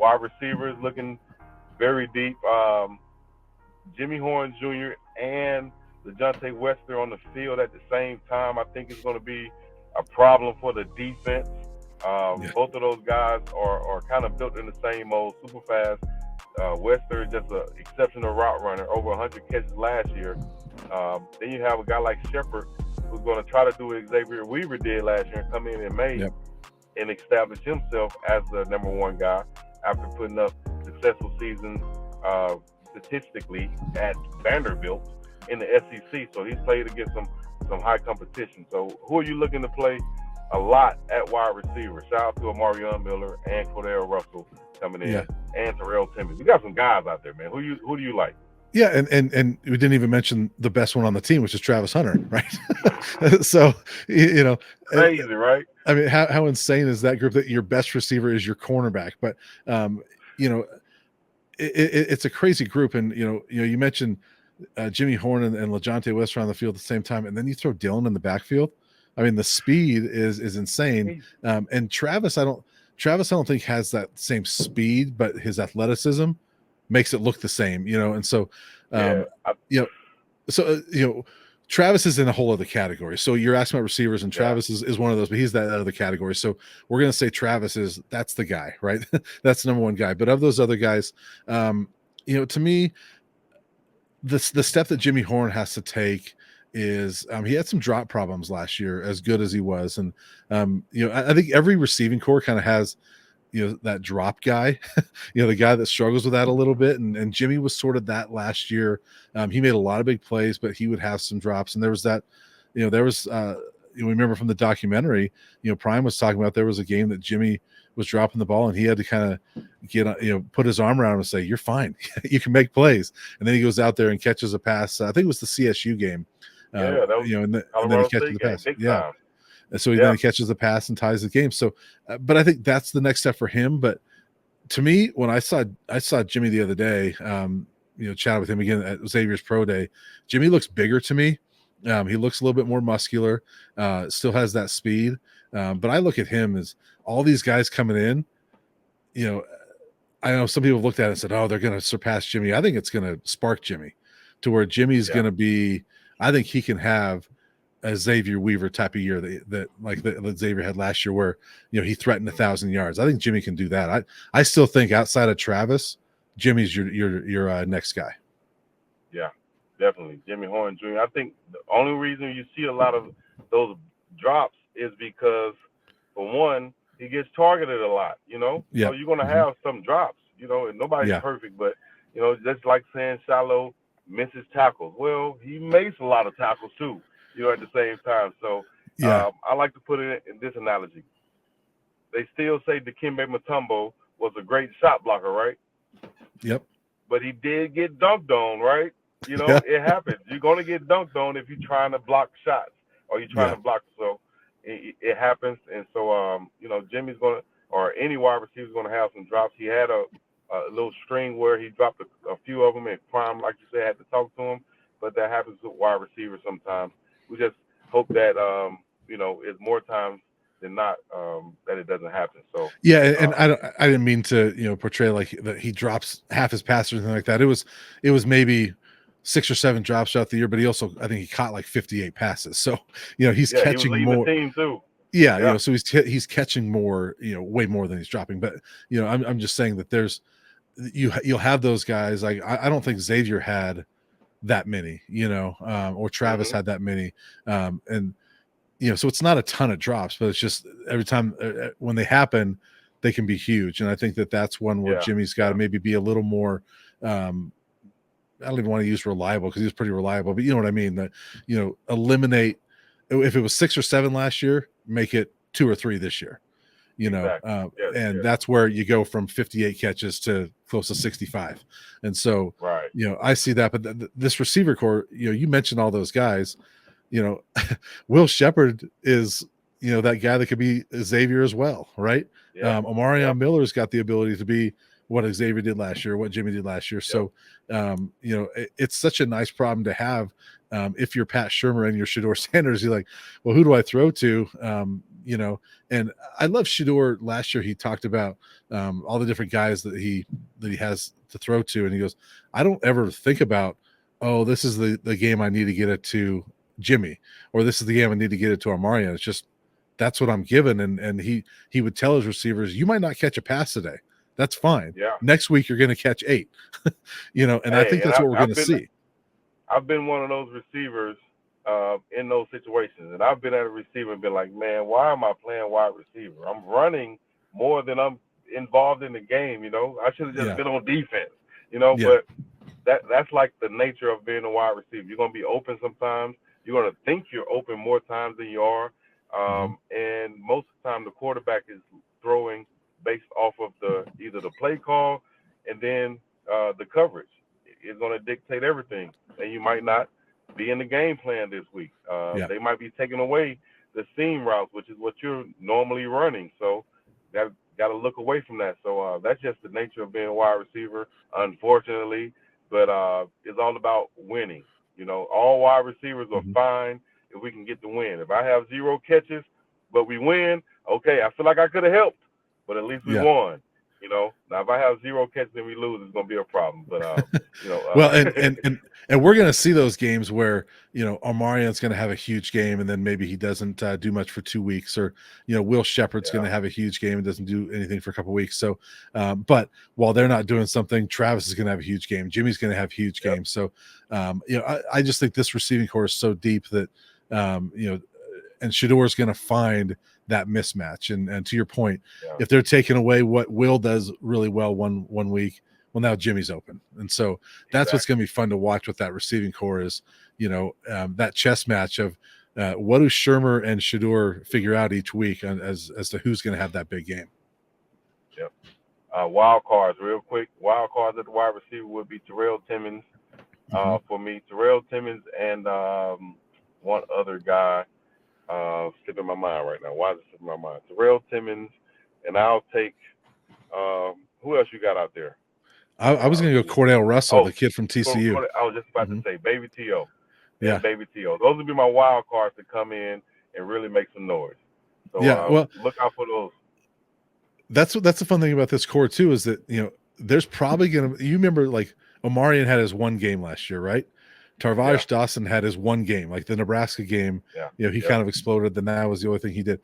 Wide receivers looking very deep. Jimmy Horn Jr. and DeJounte Wester on the field at the same time, I think is going to be a problem for the defense. Yeah. Both of those guys are kind of built in the same mold, super fast. Wester is just an exceptional route runner, over 100 catches last year. Then you have a guy like Shepard who's going to try to do what Xavier Weaver did last year and come in May Yep. and establish himself as the number one guy after putting up successful seasons statistically at Vanderbilt in the SEC. So he's played against some high competition. So who are you looking to play a lot at wide receiver? Shout out to Amarion Miller and Cordell Russell coming in, and Terrell Timmons. We got some guys out there, man. Who do you like? Yeah, and we didn't even mention the best one on the team, which is Travis Hunter, right? So Crazy, right? I mean, how insane is that group that your best receiver is your cornerback? But it's a crazy group, and you mentioned Jimmy Horn and LeJounte Wester on the field at the same time, and then you throw Dylan in the backfield. I mean, the speed is insane. And Travis, I don't think has that same speed, but his athleticism makes it look the same, and so Travis is in a whole other category. So you're asking about receivers, and Travis is one of those, but he's that other category. So we're going to say Travis that's the guy, right? That's the number one guy. But of those other guys, to me, the step that Jimmy Horn has to take is he had some drop problems last year, as good as he was. And, I think every receiving core kind of has, that drop guy, the guy that struggles with that a little bit. And Jimmy was sort of that last year. He made a lot of big plays, but he would have some drops. And there was that, remember from the documentary, Prime was talking about, there was a game that Jimmy was dropping the ball and he had to kind of get, put his arm around him and say, "You're fine. You can make plays." And then he goes out there and catches a pass. I think it was the CSU game. That was, and then he catches the pass. Yeah. Time. And so then he catches the pass and ties the game. So, but I think that's the next step for him. But to me, when I saw Jimmy the other day, chatted with him again at Xavier's Pro Day, Jimmy looks bigger to me. He looks a little bit more muscular, still has that speed. But I look at him as all these guys coming in, I know some people have looked at it and said, "Oh, they're going to surpass Jimmy." I think it's going to spark Jimmy to where Jimmy's going to be, I think he can have a Xavier Weaver type of year that Xavier had last year, where he threatened 1,000 yards. I think Jimmy can do that. I still think outside of Travis, Jimmy's your next guy. Yeah, definitely Jimmy Horn Jr. I think the only reason you see a lot of those drops is because, for one, he gets targeted a lot. So you're going to have some drops. And nobody's perfect, but just like saying Shiloh misses tackles. Well, he makes a lot of tackles too. At the same time. So I like to put it in this analogy. They still say Dikembe Mutombo was a great shot blocker, right? Yep. But he did get dunked on, right? It happens. You're going to get dunked on if you're trying to block shots or you're trying to block. So it happens. And so, Jimmy's going to, or any wide receiver is going to have some drops. He had a little string where he dropped a few of them, and Prime, like you said, had to talk to him. But that happens with wide receivers sometimes. We just hope that it's more times than not that it doesn't happen. So and I didn't mean to portray like that he drops half his passes or anything like that. It was maybe 6 or 7 drops throughout the year, but I think he caught like 58 passes. So he's catching he was more. The team too. Yeah, so he's catching more, way more than he's dropping. But I'm just saying that you'll have those guys. Like I don't think Xavier had that many, or Travis had that many. And, so it's not a ton of drops, but it's just every time when they happen, they can be huge. And I think that's one where Jimmy's got to maybe be a little more, I don't even want to use reliable because he was pretty reliable, but you know what I mean? That, eliminate, if it was 6 or 7 last year, make it 2 or 3 this year. That's where you go from 58 catches to close to 65. And so, I see that, but this receiver core, you mentioned all those guys, Will Shepard is, that guy that could be Xavier as well. Right. Amarion Miller's got the ability to be what Xavier did last year, what Jimmy did last year. So, it's such a nice problem to have. If you're Pat Shurmur and you're Shedeur Sanders, you're like, well, who do I throw to? you know, and I love Shador. Last year he talked about all the different guys that he has to throw to, and he goes, I don't ever think about, oh, this is the game I need to get it to Jimmy, or this is the game I need to get it to Amarian. It's just that's what I'm given, and he would tell his receivers, you might not catch a pass today. That's fine. Yeah. Next week you're going to catch 8. You know, and I think that's what we're going to see. I've been one of those receivers in those situations, and I've been at a receiver and been like, man, why am I playing wide receiver? I'm running more than I'm involved in the game. You know, I should have just been on defense. You know, but that's like the nature of being a wide receiver. You're going to be open sometimes. You're going to think you're open more times than you are. And most of the time the quarterback is throwing based off of either the play call and then the coverage is going to dictate everything. And you might not be in the game plan this week. They might be taking away the seam routes, which is what you're normally running. So got to look away from that. So that's just the nature of being a wide receiver, unfortunately. But it's all about winning. You know, all wide receivers are fine if we can get the win. If I have 0 catches, but we win, okay, I feel like I could have helped, but at least we won. You know, now if I have 0 catches and we lose, it's going to be a problem. But you know, well, and we're going to see those games where, you know, Omarian's going to have a huge game and then maybe he doesn't do much for 2 weeks, or, you know, Will Shepherd's going to have a huge game and doesn't do anything for a couple of weeks. So, but while they're not doing something, Travis is going to have a huge game. Jimmy's going to have huge games. So, you know, I just think this receiving core is so deep that, you know, and Shador's going to find that mismatch. And to your point, if they're taking away what Will does really well one week, well, now Jimmy's open. And so that's what's going to be fun to watch with that receiving core is, you know, that chess match of what do Shermer and Shador figure out each week as to who's going to have that big game. Yep. Wild cards, real quick. Wild cards at the wide receiver would be Terrell Timmons for me. Terrell Timmons and one other guy. Slipping my mind right now. Why is it slipping my mind? Terrell Timmons, and I'll take who else you got out there? I was going to go Cordell Russell, the kid from TCU. I was just about to say Baby T.O. Yeah, Baby T.O. Those would be my wild cards to come in and really make some noise. So well, look out for those. That's the fun thing about this core too, is that, you know, there's probably going to, you remember like Omarian had his 1 game last year, right? Tarvash Dawson had his 1 game, like the Nebraska game. You know, he kind of exploded. Then that was the only thing he did.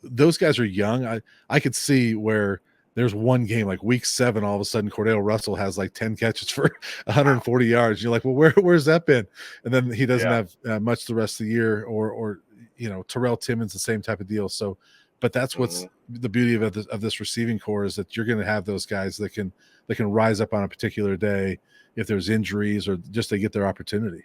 Those guys are young. I could see where there's 1 game, like week 7, all of a sudden Cordell Russell has like 10 catches for 140 yards. You're like, well, where's that been? And then he doesn't have much the rest of the year. Or you know, Terrell Timmons, the same type of deal. So, but that's what's the beauty of this receiving core, is that you're going to have those guys that can rise up on a particular day if there's injuries or just they get their opportunity.